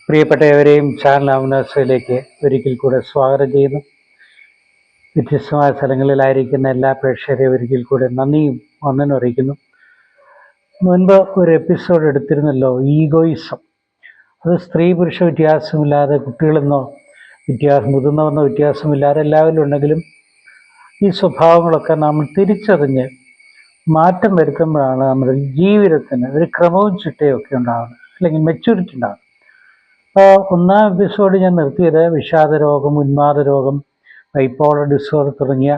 പ്രിയപ്പെട്ടവരെയും ചാനൽ അവനേഴ്സിലേക്ക് ഒരിക്കൽ കൂടെ സ്വാഗതം ചെയ്യുന്നു. വ്യത്യസ്തമായ സ്ഥലങ്ങളിലായിരിക്കുന്ന എല്ലാ പ്രേക്ഷകരെയും ഒരിക്കൽ കൂടെ നന്ദിയും വന്ദനവും അറിയിക്കുന്നു. മുൻപ് ഒരു എപ്പിസോഡ് എടുത്തിരുന്നല്ലോ, ഈഗോയിസം. അത് സ്ത്രീ പുരുഷ വ്യത്യാസമില്ലാതെ, കുട്ടികളെന്നോ മുതിർന്നവെന്നോ വ്യത്യാസമില്ലാതെ എല്ലാവരും ഉണ്ടെങ്കിലും ഈ സ്വഭാവങ്ങളൊക്കെ നമ്മൾ തിരിച്ചറിഞ്ഞ് മാറ്റം വരുത്തുമ്പോഴാണ് നമ്മുടെ ജീവിതത്തിന് ഒരു ക്രമവും ചിട്ടയും ഒക്കെ ഉണ്ടാകുന്നത്, അല്ലെങ്കിൽ മെച്യൂരിറ്റി ഉണ്ടാകുന്നത്. ഒന്നാം എപ്പിസോഡ് ഞാൻ നിർത്തിയത് വിഷാദരോഗം, ഉന്മാദരോഗം, ബൈപ്പോളർ ഡിസോർഡർ തുടങ്ങിയ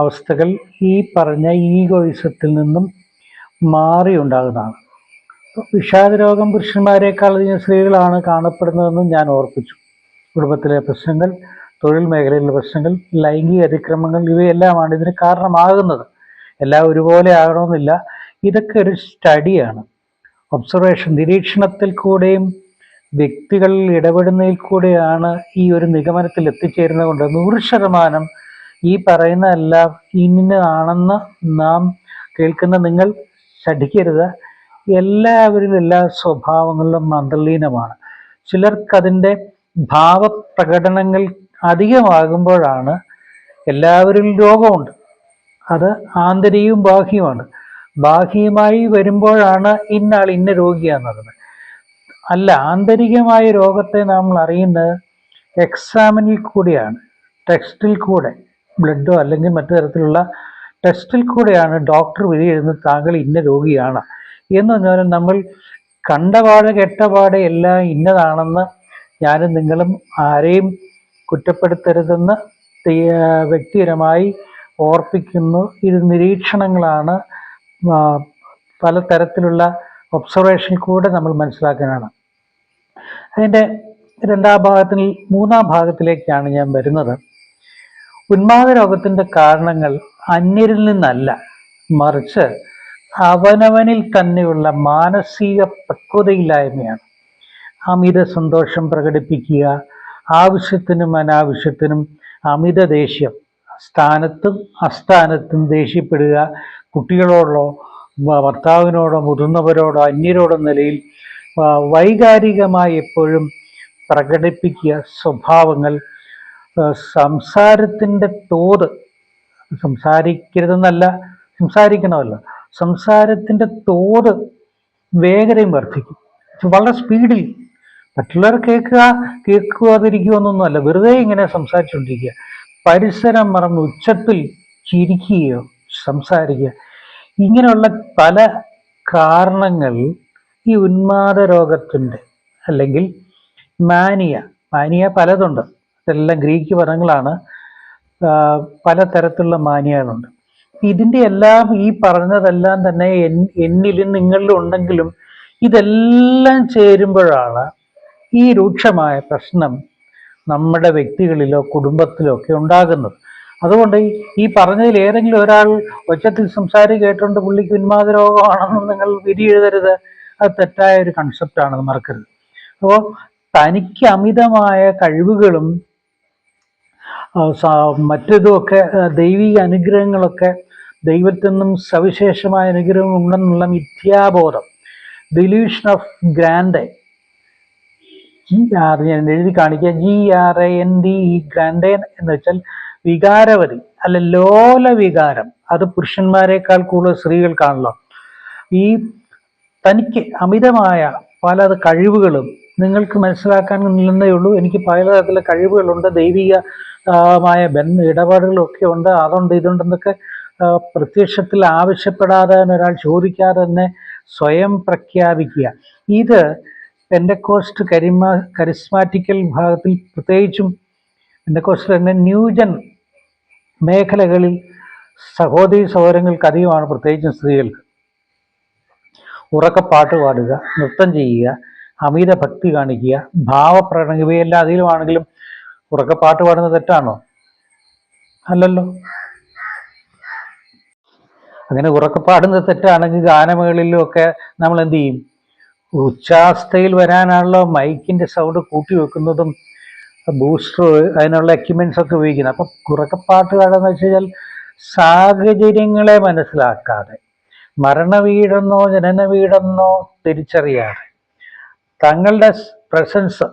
അവസ്ഥകൾ ഈ പറഞ്ഞ ഈഗോയിസത്തിൽ നിന്നും മാറി ഉണ്ടാകുന്നതാണ്. വിഷാദരോഗം പുരുഷന്മാരെക്കാൾ അധികം സ്ത്രീകളാണ് കാണപ്പെടുന്നതെന്നും ഞാൻ ഓർപ്പിച്ചു. കുടുംബത്തിലെ പ്രശ്നങ്ങൾ, തൊഴിൽ മേഖലയിലെ പ്രശ്നങ്ങൾ, ലൈംഗിക അതിക്രമങ്ങൾ, ഇവയെല്ലാമാണ് ഇതിന് കാരണമാകുന്നത്. എല്ലാം ഒരുപോലെ ആകണമെന്നില്ല. ഇതൊക്കെ ഒരു സ്റ്റഡിയാണ്, ഒബ്സർവേഷൻ, നിരീക്ഷണത്തിൽ കൂടെയും വ്യക്തികളിൽ ഇടപെടുന്നതിൽ കൂടെയാണ് ഈ ഒരു നിഗമനത്തിൽ എത്തിച്ചേരുന്നത്. കൊണ്ട് 100% ഈ പറയുന്നതെല്ലാം ഇന്നതാണെന്ന് നാം കേൾക്കുന്ന നിങ്ങൾ ശഠിക്കരുത്. എല്ലാവരിലും എല്ലാ സ്വഭാവങ്ങളിലും അന്തർലീനമാണ്. ചിലർക്കതിൻ്റെ ഭാവപ്രകടനങ്ങൾ അധികമാകുമ്പോഴാണ് എല്ലാവരിലും രോഗമുണ്ട്. അത് ആന്തരികവും ബാഹ്യവുമാണ്. ബാഹ്യമായി വരുമ്പോഴാണ് ഇന്നാൾ ഇന്ന രോഗിയാണെന്നത്. അല്ല, ആന്തരികമായ രോഗത്തെ നമ്മൾ അറിയുന്നത് എക്സാമിനിൽ കൂടിയാണ്, ടെസ്റ്റിൽ കൂടെ, ബ്ലഡോ അല്ലെങ്കിൽ മറ്റു തരത്തിലുള്ള ടെസ്റ്റിൽ കൂടെയാണ് ഡോക്ടർ വിധി എഴുതുന്നത് താങ്കൾ ഇന്ന രോഗിയാണ് എന്ന് പറഞ്ഞാൽ നമ്മൾ കണ്ടപാട് കെട്ടപാടെ എല്ലാം ഇന്നതാണെന്ന് ഞാനും നിങ്ങളും ആരെയും കുറ്റപ്പെടുത്തരുതെന്ന് വ്യക്തിപരമായി ഓർപ്പിക്കുന്നു. ഇത് നിരീക്ഷണങ്ങളാണ്, പലതരത്തിലുള്ള ഒബ്സർവേഷനിൽ കൂടെ നമ്മൾ മനസ്സിലാക്കാനാണ്. അതിൻ്റെ മൂന്നാം ഭാഗത്തിലേക്കാണ് ഞാൻ വരുന്നത്. ഉന്മാദ രോഗത്തിൻ്റെ കാരണങ്ങൾ അന്യരിൽ നിന്നല്ല, മറിച്ച് അവനവനിൽ തന്നെയുള്ള മാനസിക പക്വതയില്ലായ്മയാണ്. അമിത സന്തോഷം പ്രകടിപ്പിക്കുക, ആവശ്യത്തിനും അനാവശ്യത്തിനും അമിത ദേഷ്യം, സ്ഥാനത്തും അസ്ഥാനത്തും ദേഷ്യപ്പെടുക, കുട്ടികളോടോ ഭർത്താവിനോടോ മുതിർന്നവരോടോ അന്യരോടോ നിലയിൽ വൈകാരികമായി എപ്പോഴും പ്രകടിപ്പിക്കുക സ്വഭാവങ്ങൾ, സംസാരത്തിൻ്റെ തോത്, സംസാരിക്കരുതെന്നല്ല, സംസാരിക്കണമല്ലോ, സംസാരത്തിൻ്റെ തോത് വേഗതയും വർദ്ധിക്കും. വളരെ സ്പീഡിൽ മറ്റുള്ളവർ കേൾക്കാതിരിക്കുമെന്നൊന്നുമല്ല, വെറുതെ ഇങ്ങനെ സംസാരിച്ചുകൊണ്ടിരിക്കുക, പരിസരം മറന്ന് ഉച്ചത്തിൽ ചിരിക്കുകയോ സംസാരിക്കുക. ഇങ്ങനെയുള്ള പല കാരണങ്ങൾ ഈ ഉന്മാദ രോഗത്തിൻ്റെ, അല്ലെങ്കിൽ മാനിയ പലതുണ്ട്. ഇതെല്ലാം ഗ്രീക്ക് പദങ്ങളാണ്. പലതരത്തിലുള്ള മാനിയകളുണ്ട്. ഇതിൻ്റെ എല്ലാം ഈ പറഞ്ഞതെല്ലാം തന്നെ എന്നിലും നിങ്ങളിലും ഉണ്ടെങ്കിലും ഇതെല്ലാം ചേരുമ്പോഴാണ് ഈ രൂക്ഷമായ പ്രശ്നം നമ്മുടെ വ്യക്തികളിലോ കുടുംബത്തിലോ ഒക്കെ ഉണ്ടാകുന്നത്. അതുകൊണ്ട് ഈ പറഞ്ഞതിൽ ഏതെങ്കിലും ഒരാൾ ഒച്ചത്തിൽ സംസാരം കേട്ടുകൊണ്ട് പുള്ളിക്ക് ഉന്മാദ രോഗമാണെന്ന് നിങ്ങൾ വിധി എഴുതരുത്. അത് തെറ്റായ ഒരു കൺസെപ്റ്റാണെന്ന് മറക്കരുത്. അപ്പോൾ തനിക്ക് അമിതമായ കഴിവുകളും മറ്റിതുമൊക്കെ, ദൈവിക അനുഗ്രഹങ്ങളൊക്കെ, ദൈവത്തിൽ നിന്നും സവിശേഷമായ അനുഗ്രഹം ഉണ്ടെന്നുള്ള മിഥ്യാബോധം, ഡെലൂഷൻ ഓഫ് ഗ്രാൻഡെ, ഞാൻ എഴുതി കാണിക്കുക, GRANDE, ഗ്രാൻഡെ എന്ന് വെച്ചാൽ വികാരവതി, അല്ല ലോല വികാരം. അത് പുരുഷന്മാരെക്കാൾ കൂടുതൽ സ്ത്രീകൾക്കാണല്ലോ. ഈ തനിക്ക് അമിതമായ പല കഴിവുകളും നിങ്ങൾക്ക് മനസ്സിലാക്കാൻ ഇല്ലെന്നേ ഉള്ളൂ. എനിക്ക് പലതരത്തിലുള്ള കഴിവുകളുണ്ട്, ദൈവികമായ ഇടപാടുകളൊക്കെ ഉണ്ട്, അതുണ്ട് ഇതുണ്ടെന്നൊക്കെ പ്രത്യക്ഷത്തിൽ ആവശ്യപ്പെടാതെ ഒരാൾ ചോദിക്കാതെ തന്നെ സ്വയം പ്രഖ്യാപിക്കുക. ഇത് പെന്തക്കോസ്റ്റ് കരിസ്മാറ്റിക്കൽ വിഭാഗത്തിൽ, പ്രത്യേകിച്ചും പെന്തക്കോസ്റ്റ് തന്നെ ന്യൂജൻ മേഖലകളിൽ സഹോദരി സഹോദരങ്ങൾക്ക് അധികമാണ്, പ്രത്യേകിച്ചും സ്ത്രീകൾക്ക്. ഉറക്കെ പാട്ട് പാടുക, നൃത്തം ചെയ്യുക, അമിത ഭക്തി കാണിക്കുക, ഭാവപ്രകടനം, ഇവയെല്ലാം അതിലുമാണെങ്കിലും ഉറക്കെ പാട്ട് പാടുന്നത് തെറ്റാണോ? അല്ലല്ലോ. അങ്ങനെ ഉറക്കെ പാടുന്നത് തെറ്റാണെങ്കിൽ ഗാനമേളയിലും ഒക്കെ നമ്മൾ എന്ത് ചെയ്യും? ഉച്ചാവസ്ഥയിൽ വരാനാണല്ലോ മൈക്കിൻ്റെ സൗണ്ട് കൂട്ടി വെക്കുന്നതും ബൂസ്റ്റർ, അതിനുള്ള എക്യുപ്മെൻറ്റ്സ് ഒക്കെ ഉപയോഗിക്കുന്നത്. അപ്പം ഉറക്കെ പാട്ട് പാടുകയെന്ന് വെച്ച് കഴിഞ്ഞാൽ സാഹചര്യങ്ങളെ മനസ്സിലാക്കാതെ, മരണ വീടെന്നോ ജനന വീടെന്നോ തിരിച്ചറിയാതെ, തങ്ങളുടെ പ്രസൻസ്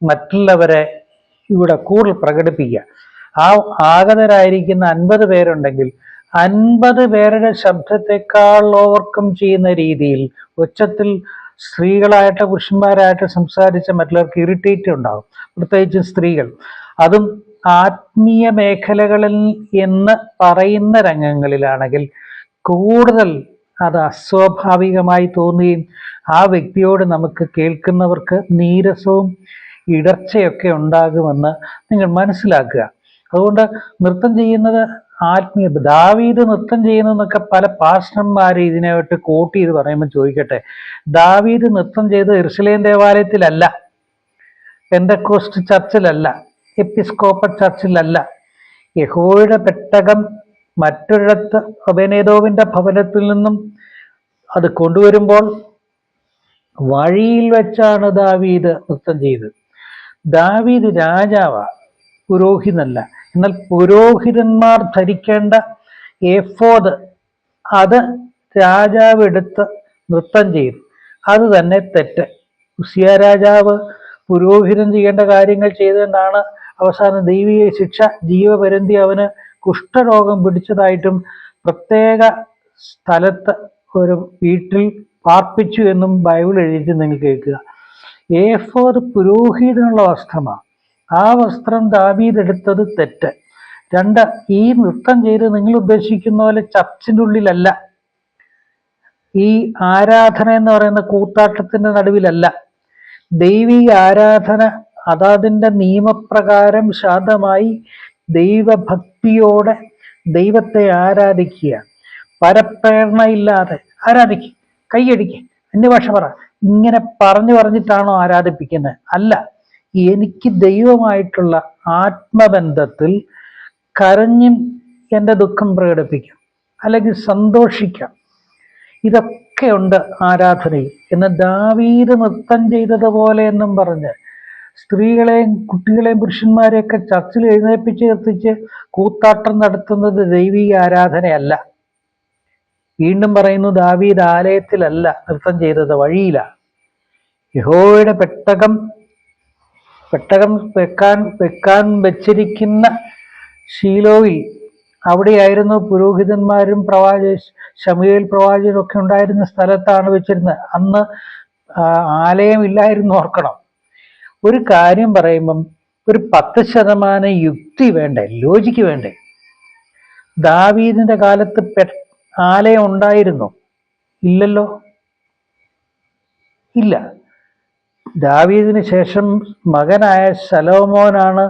മറ്റുള്ളവരെ ഇവിടെ കൂടുതൽ പ്രകടിപ്പിക്കുക. ആ ആഗതരായിരിക്കുന്ന 50 പേരുണ്ടെങ്കിൽ 50 പേരുടെ ശബ്ദത്തെക്കാൾ ഓവർകം ചെയ്യുന്ന രീതിയിൽ ഉച്ചത്തിൽ സ്ത്രീകളായിട്ട് പുരുഷന്മാരായിട്ട് സംസാരിച്ച മറ്റുള്ളവർക്ക് ഇറിറ്റേറ്റ് ഉണ്ടാകും, പ്രത്യേകിച്ച് സ്ത്രീകൾ. അതും ആത്മീയ മേഖലകളിൽ എന്ന് പറയുന്ന രംഗങ്ങളിലാണെങ്കിൽ കൂടുതൽ അത് അസ്വാഭാവികമായി തോന്നുകയും ആ വ്യക്തിയോട് നമുക്ക് കേൾക്കുന്നവർക്ക് നീരസവും ഇടർച്ചയൊക്കെ ഉണ്ടാകുമെന്ന് നിങ്ങൾ മനസ്സിലാക്കുക. അതുകൊണ്ട് നൃത്തം ചെയ്യുന്നത് ആത്മീയ, ദാവീദ് നൃത്തം ചെയ്യുന്നതെന്നൊക്കെ പല പാസ്റ്റർമാർ ഇതിനായിട്ട് കോട്ട് ചെയ്ത് പറയുമ്പോൾ ചോദിക്കട്ടെ, ദാവീദ് നൃത്തം ചെയ്ത് യെരുശലേം ദേവാലയത്തിലല്ല, പെന്തക്കോസ്റ്റ് ചർച്ചിലല്ല, എപ്പിസ്കോപ്പൽ ചർച്ചിലല്ല. യഹോവയുടെ പെട്ടകം മറ്റൊരിടത്ത് ഒബേനെദോമിന്റെ ഭവനത്തിൽ നിന്നും അത് കൊണ്ടുവരുമ്പോൾ വഴിയിൽ വെച്ചാണ് ദാവീദ് നൃത്തം ചെയ്തത്. ദാവീദ് രാജാവാ, പുരോഹിതനല്ല. എന്നാൽ പുരോഹിതന്മാർ ധരിക്കേണ്ട ഏഫോദ് അത് രാജാവ് എടുത്ത് നൃത്തം ചെയ്തു. അത് തന്നെ തെറ്റ്. ഉസിയ രാജാവ് പുരോഹിതൻ ചെയ്യേണ്ട കാര്യങ്ങൾ ചെയ്തുകൊണ്ടാണ് അവസാനം ദൈവിക ശിക്ഷ, ജീവപര്യന്തി അവന് കുഷ്ഠരോഗം പിടിച്ചതായിട്ടും പ്രത്യേക സ്ഥലത്ത് ഒരു വീട്ടിൽ പാർപ്പിച്ചു എന്നും ബൈബിൾ എഴുതിയിട്ട് നിങ്ങൾ കേൾക്കുക. ഏഫോദ് പുരോഹിതനുള്ള വസ്ത്രമാണ്. ആ വസ്ത്രം ദാവീദ് എടുത്തത് തെറ്റ്. 2, ഈ നൃത്തം ചെയ്ത് നിങ്ങൾ ഉദ്ദേശിക്കുന്ന പോലെ ചർച്ചിൻ്റെ ഉള്ളിലല്ല, ഈ ആരാധന എന്ന് പറയുന്ന കൂത്താട്ടത്തിന്റെ നടുവിലല്ല. ദൈവിക ആരാധന അതതിൻ്റെ നിയമപ്രകാരം ശാന്തമായി ദൈവഭക്തിയോടെ ദൈവത്തെ ആരാധിക്കുക, പരപ്രേരണയില്ലാതെ ആരാധിക്കുക, കൈയടിക്കുക, അന്യഭാഷ പറ, ഇങ്ങനെ പറഞ്ഞിട്ടാണോ ആരാധിപ്പിക്കുന്നത്? അല്ല. എനിക്ക് ദൈവമായിട്ടുള്ള ആത്മബന്ധത്തിൽ കരഞ്ഞും എൻ്റെ ദുഃഖം പ്രകടിപ്പിക്കാം, അല്ലെങ്കിൽ സന്തോഷിക്കാം. ഇതൊക്കെയുണ്ട് ആരാധനയിൽ. എന്ന് ദാവീദ് നൃത്തം ചെയ്തതുപോലെ എന്നും പറഞ്ഞ് സ്ത്രീകളെയും കുട്ടികളെയും പുരുഷന്മാരെയൊക്കെ ചർച്ചിൽ എഴുന്നേൽപ്പിച്ച് എത്തിച്ച് കൂത്താട്ടം നടത്തുന്നത് ദൈവിക ആരാധനയല്ല. വീണ്ടും പറയുന്നു, ദാവീദ് ആലയത്തിലല്ല നൃത്തം ചെയ്തത്, വഴിയിലാണ്. യഹോവയുടെ പെട്ടകം വെക്കാൻ വെച്ചിരിക്കുന്ന ശീലോവിൽ, അവിടെയായിരുന്നു പുരോഹിതന്മാരും ശമൂവേൽ പ്രവാചകരും ഒക്കെ ഉണ്ടായിരുന്ന സ്ഥലത്താണ് വെച്ചിരുന്നത്. അന്ന് ആലയം ഇല്ലായിരുന്നു, ഓർക്കണം. ഒരു കാര്യം പറയുമ്പം ഒരു 10% യുക്തി വേണ്ടേ, ലോജിക്ക് വേണ്ടേ? ദാവീദിന്റെ കാലത്ത് ആലയം ഉണ്ടായിരുന്നോ? ഇല്ലല്ലോ, ഇല്ല. ദാവീദിന് ശേഷം മകനായ ശലോമോനാണ്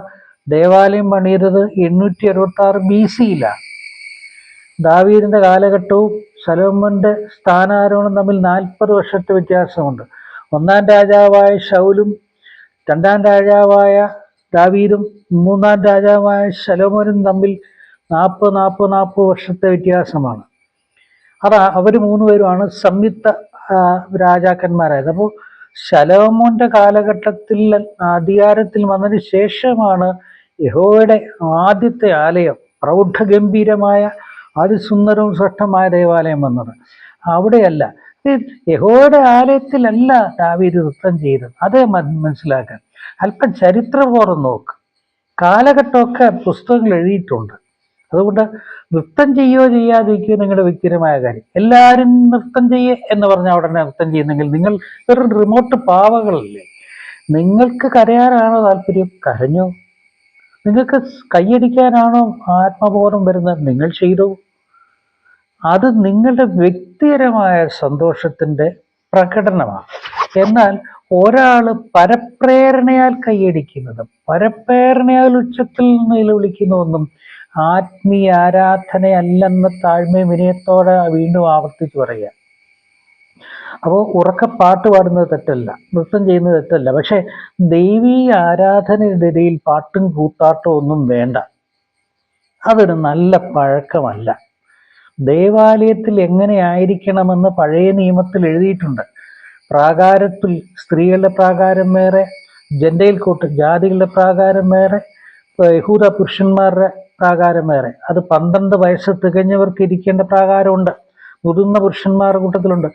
ദേവാലയം പണിതത് 866 BC. ദാവീദിന്റെ കാലഘട്ടവും ശലോമോന്റെ സ്ഥാനാരോഹണം തമ്മിൽ 40 വർഷത്തെ വ്യത്യാസമുണ്ട്. 1-ാം രാജാവായ ശൗലും 2-ാം രാജാവായ ദാവീദും 3-ാം രാജാവായ ശലോമോനും തമ്മിൽ 40 വർഷത്തെ വ്യത്യാസമാണ്. അവർ 3 പേരുമാണ് സംയുക്ത രാജാക്കന്മാരായത്. അപ്പോൾ ശലോമോന്റെ കാലഘട്ടത്തിൽ അധികാരത്തിൽ വന്നതിന് ശേഷമാണ് യഹോവയുടെ ആദ്യത്തെ ആലയം, പ്രൗഢഗംഭീരമായ അതിസുന്ദരവും ശ്രേഷ്ഠമായ ദേവാലയം വന്നത്. അവിടെയല്ല, യഹോവയുടെ ആലയത്തിലല്ല ദാവീദ് നൃത്തം ചെയ്തത്. അത് മനസ്സിലാക്കാൻ അല്പം ചരിത്രബോധം നോക്ക്. കാലഘട്ടമൊക്കെ പുസ്തകങ്ങൾ എഴുതിയിട്ടുണ്ട്. അതുകൊണ്ട് നൃത്തം ചെയ്യുകയോ ചെയ്യാതിരിക്കുകയോ നിങ്ങളുടെ വ്യക്തിപരമായ കാര്യം. എല്ലാവരും നൃത്തം ചെയ്യേ എന്ന് പറഞ്ഞാൽ ഉടനെ നൃത്തം ചെയ്യുന്നെങ്കിൽ നിങ്ങൾ വെറും റിമോട്ട് പാവകളല്ലേ. നിങ്ങൾക്ക് കരയാനാണോ താല്പര്യം? കരഞ്ഞോ. നിങ്ങൾക്ക് കൈയടിക്കാനാണോ ആത്മബോധം വരുന്നത്? നിങ്ങൾ ചെയ്തു. അത് നിങ്ങളുടെ വ്യക്തിപരമായ സന്തോഷത്തിൻ്റെ പ്രകടനമാണ്. എന്നാൽ ഒരാൾ പരപ്രേരണയാൽ കൈയടിക്കുന്നതും പരപ്രേരണയാൽ ഉച്ചത്തിൽ നിലവിളിക്കുന്നതൊന്നും ആത്മീയ ആരാധനയല്ലെന്ന് താഴ്മയും വിനയത്തോടെ വീണ്ടും ആവർത്തിച്ച് പറയുക. അപ്പോൾ ഉറക്കെ പാട്ട് പാടുന്നത് തെറ്റല്ല, നൃത്തം ചെയ്യുന്നത് തെറ്റല്ല. പക്ഷെ ദൈവീക ആരാധനയുടെ ഇടയിൽ പാട്ടും കൂത്താട്ടവും ഒന്നും വേണ്ട. അതൊരു നല്ല പഴക്കമല്ല. ദേവാലയത്തിൽ എങ്ങനെയായിരിക്കണമെന്ന് പഴയ നിയമത്തിൽ എഴുതിയിട്ടുണ്ട്. പ്രാകാരത്തിൽ സ്ത്രീകളുടെ പ്രാകാരം വേറെ, ജെൻഡയിൽ കൂട്ട് ജാതികളുടെ പ്രാകാരം വേറെ, യഹൂദ പുരുഷന്മാരുടെ പ്രാകാരം വേറെ. അത് 12 വയസ്സ് തികഞ്ഞവർക്ക് ഇരിക്കേണ്ട പ്രാകാരമുണ്ട്, മുതിർന്ന പുരുഷന്മാരുടെ കൂട്ടത്തിലുണ്ട്.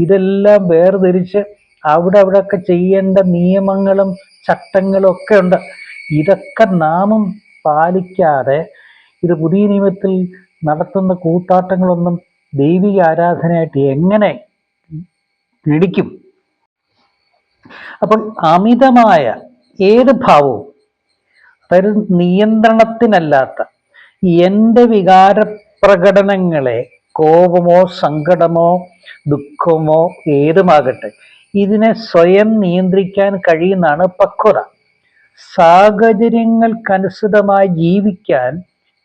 ഇതെല്ലാം വേർതിരിച്ച് അവിടെയൊക്കെ ചെയ്യേണ്ട നിയമങ്ങളും ചട്ടങ്ങളും ഒക്കെ ഉണ്ട്. ഇതൊക്കെ നാമും പാലിക്കാതെ ഇത് പുതിയ നിയമത്തിൽ നടത്തുന്ന കൂത്താട്ടങ്ങളൊന്നും ദൈവിക ആരാധനയായിട്ട് എങ്ങനെ പിടിക്കും? അപ്പോൾ അമിതമായ ഏത് ഭാവവും, അതായത് നിയന്ത്രണത്തിനല്ലാത്ത എൻ്റെ വികാരപ്രകടനങ്ങളെ, കോപമോ സങ്കടമോ ദുഃഖമോ ഏതുമാകട്ടെ, ഇതിനെ സ്വയം നിയന്ത്രിക്കാൻ കഴിയുന്നതാണ് പക്വത. സാഹചര്യങ്ങൾക്കനുസൃതമായി ജീവിക്കാൻ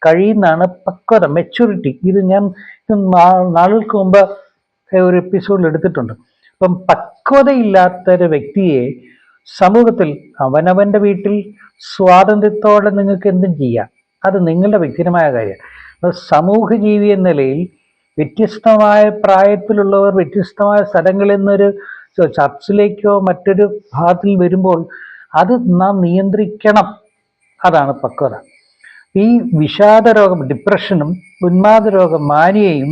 കഴിയുന്നതാണ് പക്വത, മെച്യൂരിറ്റി. ഇത് ഞാൻ നാളുകൾക്ക് മുമ്പ് ഒരു എപ്പിസോഡിൽ എടുത്തിട്ടുണ്ട്. അപ്പം പക്വതയില്ലാത്തൊരു വ്യക്തിയെ സമൂഹത്തിൽ, അവനവൻ്റെ വീട്ടിൽ സ്വാതന്ത്ര്യത്തോടെ നിങ്ങൾക്ക് എന്തും ചെയ്യാം, അത് നിങ്ങളുടെ വ്യക്തിപരമായ കാര്യം. സമൂഹ ജീവി എന്ന നിലയിൽ വ്യത്യസ്തമായ പ്രായത്തിലുള്ളവർ വ്യത്യസ്തമായ സ്ഥലങ്ങളിൽ നിന്നൊരു ചർച്ചിലേക്കോ മറ്റൊരു ഭാഗത്തിൽ വരുമ്പോൾ അത് നാം നിയന്ത്രിക്കണം. അതാണ് പക്വത. ഈ വിഷാദരോഗം, ഡിപ്രഷനും ഉന്മാദരോഗം, മാനിയയും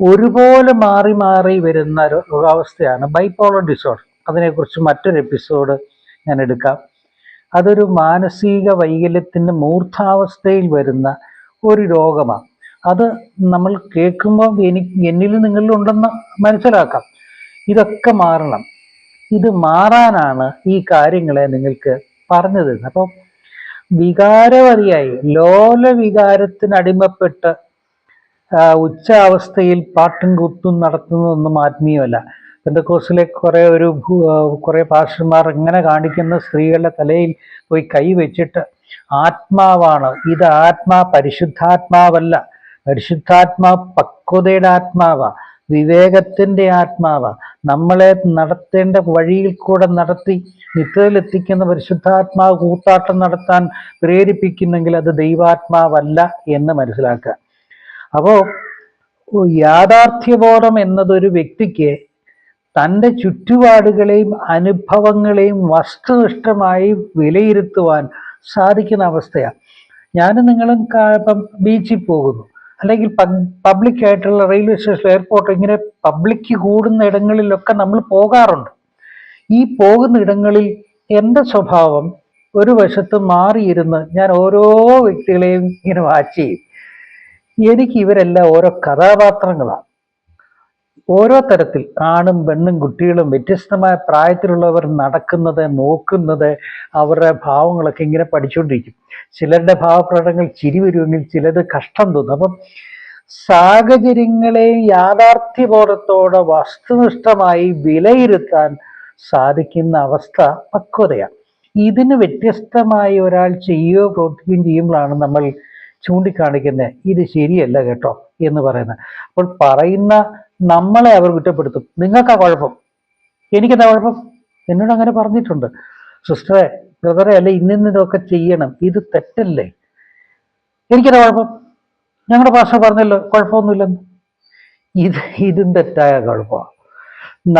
ഒരുപോലെ മാറി മാറി വരുന്ന രോഗാവസ്ഥയാണ് ബൈപോളർ ഡിസോർഡർ. അതിനെക്കുറിച്ച് മറ്റൊരു എപ്പിസോഡ് ഞാൻ എടുക്കാം. അതൊരു മാനസിക വൈകല്യത്തിൻ്റെ മൂർധാവസ്ഥയിൽ വരുന്ന ഒരു രോഗമാണ്. അത് നമ്മൾ കേൾക്കുമ്പോൾ എന്നിൽ നിങ്ങളിലുണ്ടെന്ന് മനസ്സിലാക്കാം. ഇതൊക്കെ മാറണം. ഇത് മാറാനാണ് ഈ കാര്യങ്ങളെ നിങ്ങൾക്ക് പറഞ്ഞു തരുന്നത്. അപ്പം വികാരവതിയായി ലോല വികാരത്തിനടിമപ്പെട്ട് ഉച്ചാവസ്ഥയിൽ പാട്ടും കൂത്തും നടത്തുന്നതൊന്നും ആത്മീയമല്ല. പെന്തക്കോസ്തിലെ കുറേ പാസ്റ്റർമാർ ഇങ്ങനെ കാണിക്കുന്ന സ്ത്രീകളുടെ തലയിൽ പോയി കൈവച്ചിട്ട് ആത്മാവാണ് ഇത്, പരിശുദ്ധാത്മാവല്ല, പരിശുദ്ധാത്മാ പക്വതയുടെ ആത്മാവാ, വിവേകത്തിൻ്റെ ആത്മാവാ, നമ്മളെ നടത്തേണ്ട വഴിയിൽ കൂടെ നടത്തി നിത്യതയിലെത്തിക്കുന്ന പരിശുദ്ധാത്മാവ് കൂത്താട്ടം നടത്താൻ പ്രേരിപ്പിക്കുന്നെങ്കിൽ അത് ദൈവാത്മാവല്ല എന്ന് മനസ്സിലാക്കുക. അപ്പോൾ യാഥാർത്ഥ്യബോധം എന്നതൊരു വ്യക്തിക്ക് തൻ്റെ ചുറ്റുപാടുകളെയും അനുഭവങ്ങളെയും വസ്തുനിഷ്ഠമായി വിലയിരുത്തുവാൻ സാധിക്കുന്ന അവസ്ഥയാണ്. ഞാനും നിങ്ങളും ഇപ്പം ബീച്ചിൽ പോകുന്നു, അല്ലെങ്കിൽ പബ്ലിക്കായിട്ടുള്ള റെയിൽവേ സ്റ്റേഷൻ, എയർപോർട്ട്, ഇങ്ങനെ പബ്ലിക് കൂടുന്ന ഇടങ്ങളിലൊക്കെ നമ്മൾ പോകാറുണ്ട്. ഈ പോകുന്ന ഇടങ്ങളിൽ എൻ്റെ സ്വഭാവം ഒരു വശത്ത് മാറിയിരുന്ന് ഞാൻ ഓരോ വ്യക്തികളെയും ഇങ്ങനെ വാച്ച് ചെയ്യും. എനിക്ക് ഇവരെല്ലാം ഓരോ കഥാപാത്രങ്ങളാണ്. ഓരോ തരത്തിൽ ആണും പെണ്ണും കുട്ടികളും വ്യത്യസ്തമായ പ്രായത്തിലുള്ളവർ നടക്കുന്നത്, നോക്കുന്നത്, അവരുടെ ഭാവങ്ങളൊക്കെ ഇങ്ങനെ പഠിച്ചുകൊണ്ടിരിക്കും. ചിലരുടെ ഭാവപ്രകടനങ്ങൾ ചിരി വരുമെങ്കിൽ ചിലത് കഷ്ടം തോന്നും. അപ്പം സാഹചര്യങ്ങളെ യാഥാർത്ഥ്യബോധത്തോടെ വസ്തുനിഷ്ഠമായി വിലയിരുത്താൻ സാധിക്കുന്ന അവസ്ഥ പക്വതയാണ്. ഇതിന് വ്യത്യസ്തമായി ഒരാൾ ചെയ്യുകയോ പ്രവർത്തിക്കുകയും ചെയ്യുമ്പോഴാണ് നമ്മൾ ചൂണ്ടിക്കാണിക്കുന്നത് ഇത് ശരിയല്ല കേട്ടോ എന്ന് പറയുന്നത്. അപ്പോൾ പറയുന്ന നമ്മളെ അവർ കുറ്റപ്പെടുത്തും. നിങ്ങൾക്കാ കുഴപ്പം, എനിക്കെന്താ കുഴപ്പം? എന്നോട് അങ്ങനെ പറഞ്ഞിട്ടുണ്ട്. സിസ്റ്ററെ, ബ്രദറെ, അല്ലെ ഇന്നതൊക്കെ ചെയ്യണം, ഇത് തെറ്റല്ലേ, എനിക്കെന്താ കുഴപ്പം? ഞങ്ങളുടെ ഭാഷ പറഞ്ഞല്ലോ കുഴപ്പമൊന്നുമില്ലെന്ന്. ഇതും തെറ്റായ കുഴപ്പമാണ്.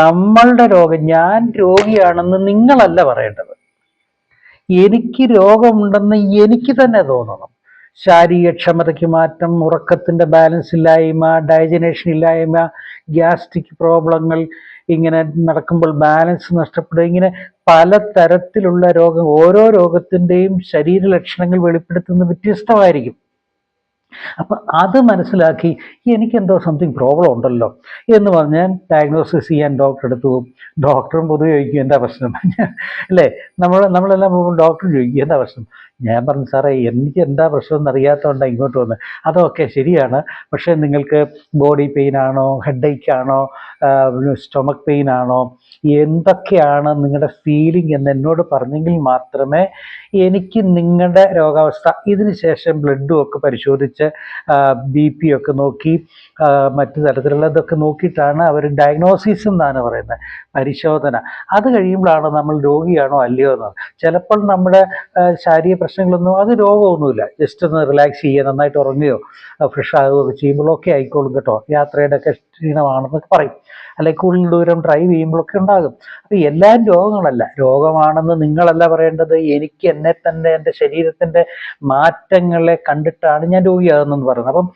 നമ്മളുടെ രോഗം, ഞാൻ രോഗിയാണെന്ന് നിങ്ങളല്ല പറയേണ്ടത്. എനിക്ക് രോഗമുണ്ടെന്ന് എനിക്ക് തന്നെ തോന്നണം. ശാരീരികക്ഷമതയ്ക്ക് മാറ്റം, ഉറക്കത്തിൻ്റെ ബാലൻസ് ഇല്ലായ്മ, ഡൈജനേഷൻ ഇല്ലായ്മ, ഗ്യാസ്ട്രിക് പ്രോബ്ലങ്ങൾ, ഇങ്ങനെ നടക്കുമ്പോൾ ബാലൻസ് നഷ്ടപ്പെടുക, ഇങ്ങനെ പലതരത്തിലുള്ള രോഗം. ഓരോ രോഗത്തിൻ്റെയും ശരീരലക്ഷണങ്ങൾ വെളിപ്പെടുത്തുന്നത് വ്യത്യസ്തമായിരിക്കും. അപ്പം അത് മനസ്സിലാക്കി എനിക്കെന്തോ സംതിങ് പ്രോബ്ലം ഉണ്ടല്ലോ എന്ന് പറഞ്ഞാൽ ഡയഗ്നോസിസ് ചെയ്യാൻ ഡോക്ടറെ അടുത്ത് പോകും. ഡോക്ടറും പൊതുവെ ചോദിക്കും എന്താ പ്രശ്നം അല്ലേ? നമ്മളെല്ലാം പോകുമ്പോൾ ഡോക്ടർ ചോദിക്കും എന്താ പ്രശ്നം. ഞാൻ പറഞ്ഞു സാറേ, എനിക്ക് എന്താ പ്രശ്നം എന്നറിയാത്തതുകൊണ്ടാണ് ഇങ്ങോട്ട് വന്നത്. അതൊക്കെ ശരിയാണ്, പക്ഷേ നിങ്ങൾക്ക് ബോഡി പെയിൻ ആണോ, ഹെഡേക്ക് ആണോ, സ്റ്റൊമക്ക് പെയിൻ ആണോ, എന്തൊക്കെയാണ് നിങ്ങളുടെ ഫീലിംഗ് എന്ന് എന്നോട് പറഞ്ഞെങ്കിൽ മാത്രമേ എനിക്ക് നിങ്ങളുടെ രോഗാവസ്ഥ, ഇതിന് ശേഷം ബ്ലഡും ഒക്കെ പരിശോധിച്ച് BP ഒക്കെ നോക്കി മറ്റു തരത്തിലുള്ളതൊക്കെ നോക്കിയിട്ടാണ് അവർ ഡയഗ്നോസിസ് എന്നാണ് പറയുന്നത്, പരിശോധന. അത് കഴിയുമ്പോഴാണ് നമ്മൾ രോഗിയാണോ അല്ലയോ എന്ന്. ചിലപ്പോൾ നമ്മുടെ ശാരീരിക പ്രശ്നങ്ങളൊന്നും, അത് രോഗമൊന്നുമില്ല, ജസ്റ്റ് ഒന്ന് റിലാക്സ് ചെയ്യുക, നന്നായിട്ട് ഉറങ്ങുകയോ ഫ്രഷ് ആകുകയൊക്കെ ചെയ്യുമ്പോഴൊക്കെ ആയിക്കോളും കേട്ടോ, യാത്രയുടെ ഒക്കെ ക്ഷീണമാണെന്നൊക്കെ പറയും, അല്ലെങ്കിൽ കൂടുതൽ ദൂരം ഡ്രൈവ് ചെയ്യുമ്പോഴൊക്കെ ഉണ്ടാകും. അപ്പം എല്ലാം രോഗങ്ങളല്ല, രോഗമാണെന്ന് നിങ്ങളല്ല പറയേണ്ടത്. എനിക്ക് എന്നെ തന്നെ, എൻ്റെ ശരീരത്തിൻ്റെ മാറ്റങ്ങളെ കണ്ടിട്ടാണ് ഞാൻ രോഗിയാകുന്നതെന്ന് പറയുന്നത്. അപ്പം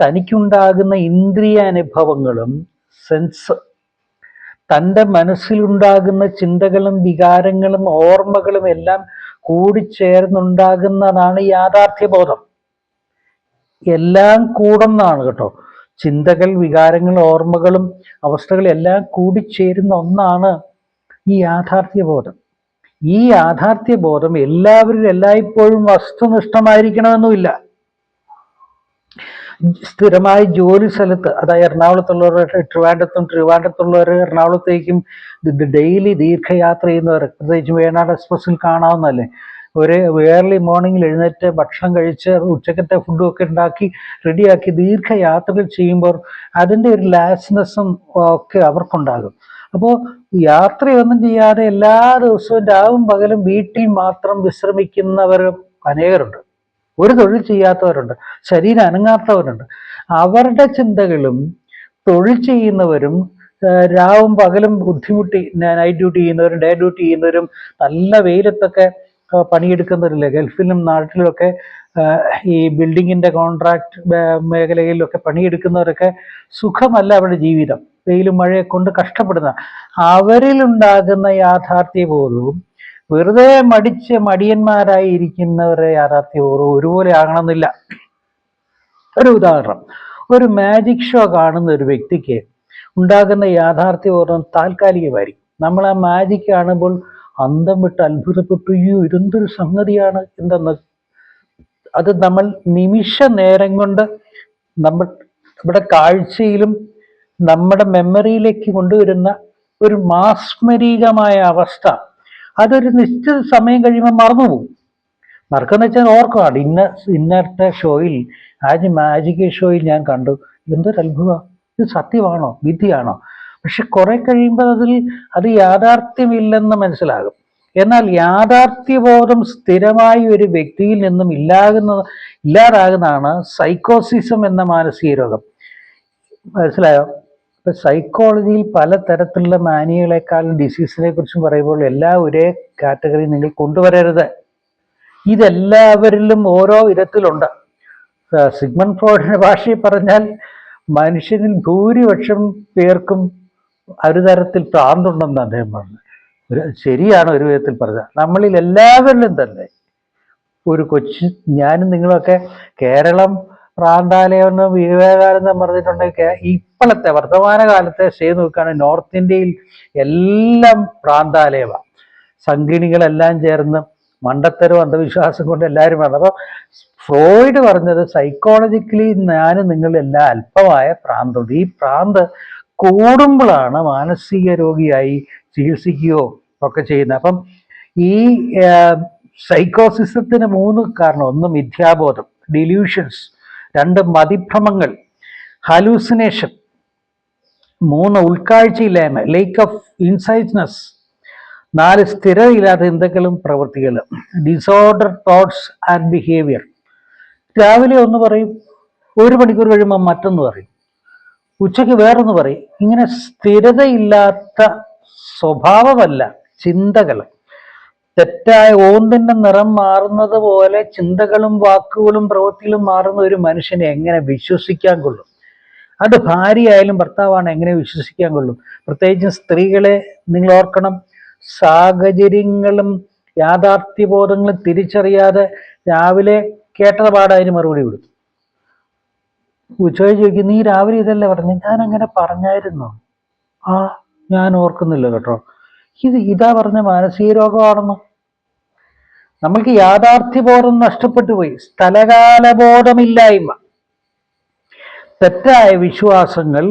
തനിക്കുണ്ടാകുന്ന ഇന്ദ്രിയ അനുഭവങ്ങളും സെൻസ് തൻ്റെ മനസ്സിലുണ്ടാകുന്ന ചിന്തകളും വികാരങ്ങളും ഓർമ്മകളും എല്ലാം കൂടിച്ചേർന്നുണ്ടാകുന്നതാണ് യാഥാർത്ഥ്യബോധം. എല്ലാം കൂടുന്നതാണ് കേട്ടോ. ചിന്തകൾ, വികാരങ്ങൾ, ഓർമ്മകളും അവസ്ഥകളും എല്ലാം കൂടിച്ചേരുന്ന ഒന്നാണ് ഈ യാഥാർത്ഥ്യബോധം. ഈ യാഥാർത്ഥ്യബോധം എല്ലാവരും എല്ലായ്പ്പോഴും വസ്തുനിഷ്ഠമായിരിക്കണമെന്നുമില്ല. സ്ഥിരമായി ജോലി സ്ഥലത്ത്, അതായത് എറണാകുളത്തുള്ളവർ ട്രിവാൻഡ്രത്തുള്ളവർ എറണാകുളത്തേക്കും ഡെയിലി ദീർഘയാത്ര ചെയ്യുന്നവർ, പ്രത്യേകിച്ച് വേണാട് എക്സ്പ്രസ്സിൽ കാണാവുന്നതല്ലേ, ഒരു ഏർലി മോർണിംഗിൽ എഴുന്നേറ്റ് ഭക്ഷണം കഴിച്ച് ഉച്ചക്കത്തെ ഫുഡും ഒക്കെ ഉണ്ടാക്കി റെഡിയാക്കി ദീർഘയാത്രകൾ ചെയ്യുമ്പോൾ അതിൻ്റെ ഒരു ലാസ്നെസ്സും ഒക്കെ അവർക്കുണ്ടാകും. അപ്പോൾ യാത്രയൊന്നും ചെയ്യാതെ എല്ലാ ദിവസവും രാവും പകലും വീട്ടിൽ മാത്രം വിശ്രമിക്കുന്നവർ അനേകരുണ്ട്. ഒരു തൊഴിൽ ചെയ്യാത്തവരുണ്ട്, ശരീരം അനങ്ങാത്തവരുണ്ട്. അവരുടെ ചിന്തകളും തൊഴിൽ ചെയ്യുന്നവരും രാവും പകലും ബുദ്ധിമുട്ടി നൈറ്റ് ഡ്യൂട്ടി ചെയ്യുന്നവരും ഡേ ഡ്യൂട്ടി ചെയ്യുന്നവരും നല്ല വെയിലത്തൊക്കെ പണിയെടുക്കുന്നവരില്ലേ, ഗൾഫിലും നാട്ടിലുമൊക്കെ ഈ ബിൽഡിങ്ങിൻ്റെ കോൺട്രാക്ട് മേഖലയിലൊക്കെ പണിയെടുക്കുന്നവരൊക്കെ സുഖമല്ല അവരുടെ ജീവിതം, വെയിലും മഴയെ കൊണ്ട് കഷ്ടപ്പെടുന്ന. അവരിലുണ്ടാകുന്ന യാഥാർത്ഥ്യബോധവും വെറുതെ മടിയന്മാരായി ഇരിക്കുന്നവരെ യാഥാർത്ഥ്യബോധവും ഒരുപോലെ ആകണമെന്നില്ല. ഒരു ഉദാഹരണം, ഒരു മാജിക് ഷോ കാണുന്ന ഒരു വ്യക്തിക്ക് ഉണ്ടാകുന്ന യാഥാർത്ഥ്യബോധം താൽക്കാലികമായിരിക്കും. നമ്മൾ ആ മാജിക് കാണുമ്പോൾ അന്തം വിട്ട് അത്ഭുതപ്പെട്ടു, ഇതെന്തൊരു സംഗതിയാണ് എന്തെന്ന്. അത് നമ്മൾ നിമിഷ നേരം കൊണ്ട് നമ്മുടെ കാഴ്ചയിലും നമ്മുടെ മെമ്മറിയിലേക്ക് കൊണ്ടുവരുന്ന ഒരു മാസ്മരികമായ അവസ്ഥ. അതൊരു നിശ്ചിത സമയം കഴിയുമ്പോൾ മറന്നുപോകും. മറക്കെന്ന് വെച്ചാൽ ഓർക്കാം, ഇന്നത്തെ ഷോയിൽ മാജിക് ഷോയിൽ ഞാൻ കണ്ടു, എന്തൊരു അത്ഭുതം, ഇത് സത്യമാണോ വിധിയാണോ. പക്ഷെ കുറെ കഴിയുമ്പോൾ അത് യാഥാർത്ഥ്യമില്ലെന്ന് മനസ്സിലാകും. എന്നാൽ യാഥാർത്ഥ്യബോധം സ്ഥിരമായി ഒരു വ്യക്തിയിൽ നിന്നും ഇല്ലാതാകുന്നതാണ് സൈക്കോസിസം എന്ന മാനസിക രോഗം. മനസ്സിലായോ? ഇപ്പൊ സൈക്കോളജിയിൽ പലതരത്തിലുള്ള മാനിയകളെക്കാളും ഡിസീസിനെ കുറിച്ചും പറയുമ്പോൾ എല്ലാം ഒരേ കാറ്റഗറി നിങ്ങൾ കൊണ്ടുവരരുത്. ഇതെല്ലാവരിലും ഓരോ വിധത്തിലുണ്ട്. സിഗ്മണ്ട് ഫ്രോയിഡിന്റെ ഭാഷയിൽ പറഞ്ഞാൽ മനുഷ്യനിൽ ഭൂരിപക്ഷം പേർക്കും ഒരു തരത്തിൽ ഭ്രാന്തുണ്ടെന്ന് അദ്ദേഹം പറഞ്ഞു. ശരിയാണ് ഒരു വിധത്തിൽ പറഞ്ഞാൽ. നമ്മളിൽ എല്ലാവരിലും തന്നെ ഒരു ഞാനും നിങ്ങളൊക്കെ കേരളം പ്രാന്താലയമെന്ന് വിവേകാനന്ദൻ പറഞ്ഞിട്ടുണ്ടെങ്കിൽ ഇപ്പോഴത്തെ വർത്തമാനകാലത്തെ ചെയ്ത് നോക്കുകയാണെങ്കിൽ നോർത്ത് ഇന്ത്യയിൽ എല്ലാം പ്രാന്താലയമാണ്. സംഗിണികളെല്ലാം ചേർന്ന് മണ്ടത്തരവും അന്ധവിശ്വാസം കൊണ്ട് എല്ലാവരും വേണം. അപ്പോൾ ഫ്രോയിഡ് പറഞ്ഞത് സൈക്കോളജിക്കലി ഞാനും നിങ്ങളെല്ലാം അല്പമായ പ്രാന്തുണ്ട്. ഈ പ്രാന്ത് കൂടുമ്പോഴാണ് മാനസിക രോഗിയായി ചികിത്സിക്കുകയോ ഒക്കെ ചെയ്യുന്നത്. അപ്പം ഈ സൈക്കോസിസത്തിന് 3 കാരണം: 1 മിഥ്യാബോധം, ഡിലൂഷൻസ്; 2 മതിഭ്രമങ്ങൾ, ഹലൂസിനേഷൻ; 3 ഉൾക്കാഴ്ചയില്ലായ്മ, ലേക്ക് ഓഫ് ഇൻസൈറ്റ്നെസ്; 4 സ്ഥിരതയില്ലാത്ത ചിന്തകളും പ്രവൃത്തികളും, ഡിസോർഡർ തോട്ട്സ് ആൻഡ് ബിഹേവിയർ. രാവിലെ ഒന്ന് പറയും, 1 മണിക്കൂർ കഴിയുമ്പോൾ മറ്റൊന്ന് പറയും, ഉച്ചയ്ക്ക് വേറൊന്ന് പറയും. ഇങ്ങനെ സ്ഥിരതയില്ലാത്ത സ്വഭാവമല്ല ചിന്തകൾ. തെറ്റായ ഓന്തിൻ്റെ നിറം മാറുന്നത് പോലെ ചിന്തകളും വാക്കുകളും പ്രവൃത്തികളും മാറുന്ന ഒരു മനുഷ്യനെ എങ്ങനെ വിശ്വസിക്കാൻ കൊള്ളും? അത് ഭാര്യയായാലും ഭർത്താവാണ്, എങ്ങനെ വിശ്വസിക്കാൻ കൊള്ളും? പ്രത്യേകിച്ചും സ്ത്രീകളെ നിങ്ങൾ ഓർക്കണം, സാഹചര്യങ്ങളും യാഥാർത്ഥ്യബോധങ്ങളും തിരിച്ചറിയാതെ രാവിലെ കേട്ടത് പാടാതിന് മറുപടി കൊടുത്തു. ഉച്ചയ്ക്ക് ചോദിക്കും, നീ രാവിലെ ഇതല്ലേ പറഞ്ഞു? ഞാൻ അങ്ങനെ പറഞ്ഞായിരുന്നു. ഞാൻ ഓർക്കുന്നില്ല കേട്ടോ. ഇതാ പറഞ്ഞ മാനസിക രോഗമാണെന്ന്. നമ്മൾക്ക് യാഥാർത്ഥ്യബോധം നഷ്ടപ്പെട്ടു പോയി. സ്ഥലകാലബോധമില്ലായ്മ, തെറ്റായ വിശ്വാസങ്ങൾ,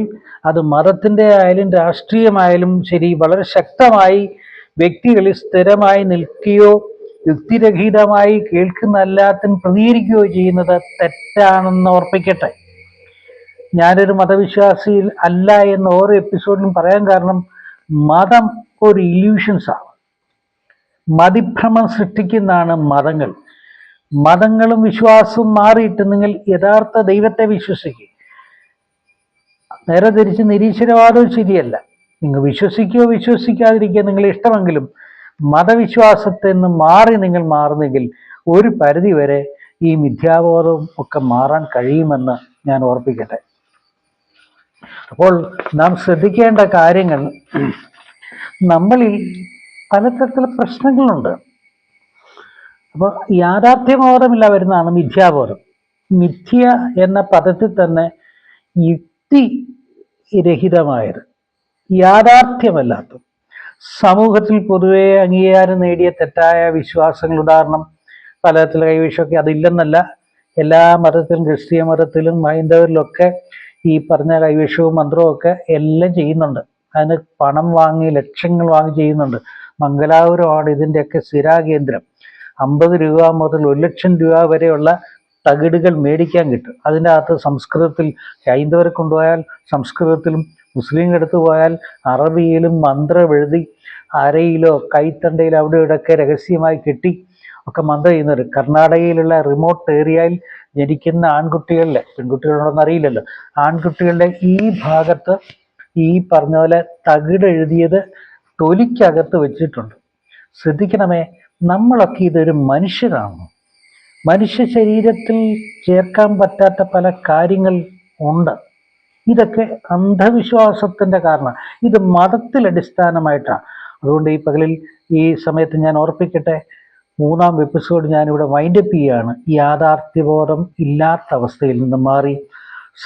അത് മതത്തിൻ്റെ ആയാലും രാഷ്ട്രീയമായാലും ശരി, വളരെ ശക്തമായി വ്യക്തികളിൽ സ്ഥിരമായി നിൽക്കുകയോ യുക്തിരഹിതമായി കേൾക്കുന്ന എല്ലാത്തിനും പ്രതികരിക്കുകയോ ചെയ്യുന്നത് തെറ്റാണെന്ന് ഓർപ്പിക്കട്ടെ. ഞാനൊരു മതവിശ്വാസി അല്ല എന്ന് ഓരോ എപ്പിസോഡിലും പറയാൻ കാരണം, മതം ഒരു ഇല്യൂഷൻസാണ്. മതിഭ്രമം സൃഷ്ടിക്കുന്നതാണ് മതങ്ങൾ. മതങ്ങളും വിശ്വാസവും മാറിയിട്ട് നിങ്ങൾ യഥാർത്ഥ ദൈവത്തെ വിശ്വസിക്കുക. നേരെ തിരിച്ച് നിരീശ്വരവാദവും ശരിയല്ല. നിങ്ങൾ വിശ്വസിക്കുകയോ വിശ്വസിക്കാതിരിക്കുക നിങ്ങളെ ഇഷ്ടമെങ്കിലും മതവിശ്വാസത്തിൽ നിന്ന് മാറി നിങ്ങൾ മാറുന്നെങ്കിൽ ഒരു പരിധി വരെ ഈ മിഥ്യാബോധവും ഒക്കെ മാറാൻ കഴിയുമെന്ന് ഞാൻ ഓർപ്പിക്കട്ടെ. അപ്പോൾ നാം ശ്രദ്ധിക്കേണ്ട കാര്യങ്ങൾ, നമ്മളിൽ പലതരത്തിലുള്ള പ്രശ്നങ്ങളുണ്ട്. അപ്പോൾ യാഥാർത്ഥ്യബോധമില്ല വരുന്നതാണ് മിഥ്യാബോധം. മിഥ്യ എന്ന പദത്തിൽ തന്നെ യുക്തി രഹിതമായത്, യാഥാർത്ഥ്യമല്ലാത്തത്, സമൂഹത്തിൽ പൊതുവെ അംഗീകാരം നേടിയ തെറ്റായ വിശ്വാസങ്ങൾ. ഉദാഹരണം, പലതരത്തിലുള്ള കൈവശമൊക്കെ, അതില്ലെന്നല്ല, എല്ലാ മതത്തിലും, ക്രിസ്തീയ മതത്തിലും ഹൈന്ദവരിലൊക്കെ ഈ പറഞ്ഞ കൈവശവും മന്ത്രവും ഒക്കെ എല്ലാം ചെയ്യുന്നുണ്ട്. അതിന് പണം വാങ്ങി ലക്ഷങ്ങൾ വാങ്ങി ചെയ്യുന്നുണ്ട്. മംഗലാപുരമാണ് ഇതിൻ്റെയൊക്കെ സ്ഥിരാകേന്ദ്രം. 50 രൂപ മുതൽ 1,00,000 രൂപ വരെയുള്ള തകിടുകൾ മേടിക്കാൻ കിട്ടും. അതിൻ്റെ അകത്ത് സംസ്കൃതത്തിൽ ഹൈന്ദവരെ കൊണ്ടുപോയാൽ സംസ്കൃതത്തിലും, മുസ്ലിം എടുത്തു പോയാൽ അറബിയിലും മന്ത്രം എഴുതി അരയിലോ കൈത്തണ്ടയിലോ അവിടെ ഇവിടെയൊക്കെ രഹസ്യമായി കെട്ടി ഒക്കെ മന്ത്രം ചെയ്യുന്നവർ. കർണാടകയിലുള്ള റിമോട്ട് ഏരിയയിൽ ജനിക്കുന്ന ആൺകുട്ടികളിലെ, പെൺകുട്ടികളുണ്ടെന്ന് അറിയില്ലല്ലോ, ആൺകുട്ടികളുടെ ഈ ഭാഗത്ത് ഈ പറഞ്ഞ പോലെ തകിട് എഴുതിയത് തൊലിക്കകത്ത് വെച്ചിട്ടുണ്ട്. ശ്രദ്ധിക്കണമേ, നമ്മളൊക്കെ ഇതൊരു മനുഷ്യരാണ്. മനുഷ്യ ശരീരത്തിൽ ചേർക്കാൻ പറ്റാത്ത പല കാര്യങ്ങൾ ഉണ്ട്. ഇതൊക്കെ അന്ധവിശ്വാസത്തിൻ്റെ കാരണം. ഇത് മതത്തിൽ അടിസ്ഥാനമായിട്ടാണ്. അതുകൊണ്ട് ഈ പകലിൽ ഈ സമയത്ത് ഞാൻ ഓർപ്പിക്കട്ടെ, 3-ാം എപ്പിസോഡ് ഞാനിവിടെ വൈൻഡപ്പ് ചെയ്യുകയാണ്. യാഥാർത്ഥ്യബോധം ഇല്ലാത്ത അവസ്ഥയിൽ നിന്ന് മാറി,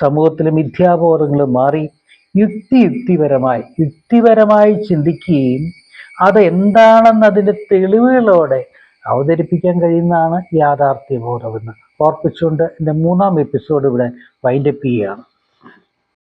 സമൂഹത്തിലെ മിഥ്യാബോധങ്ങൾ മാറി, യുക്തിപരമായി ചിന്തിക്കുകയും അത് എന്താണെന്നതിൻ്റെ തെളിവുകളോടെ അവതരിപ്പിക്കാൻ കഴിയുന്നതാണ് യാഥാർത്ഥ്യബോധമെന്ന് ഓർപ്പിച്ചുകൊണ്ട് എൻ്റെ 3-ാം എപ്പിസോഡ് ഇവിടെ വൈൻഡപ്പ് ചെയ്യുകയാണ്.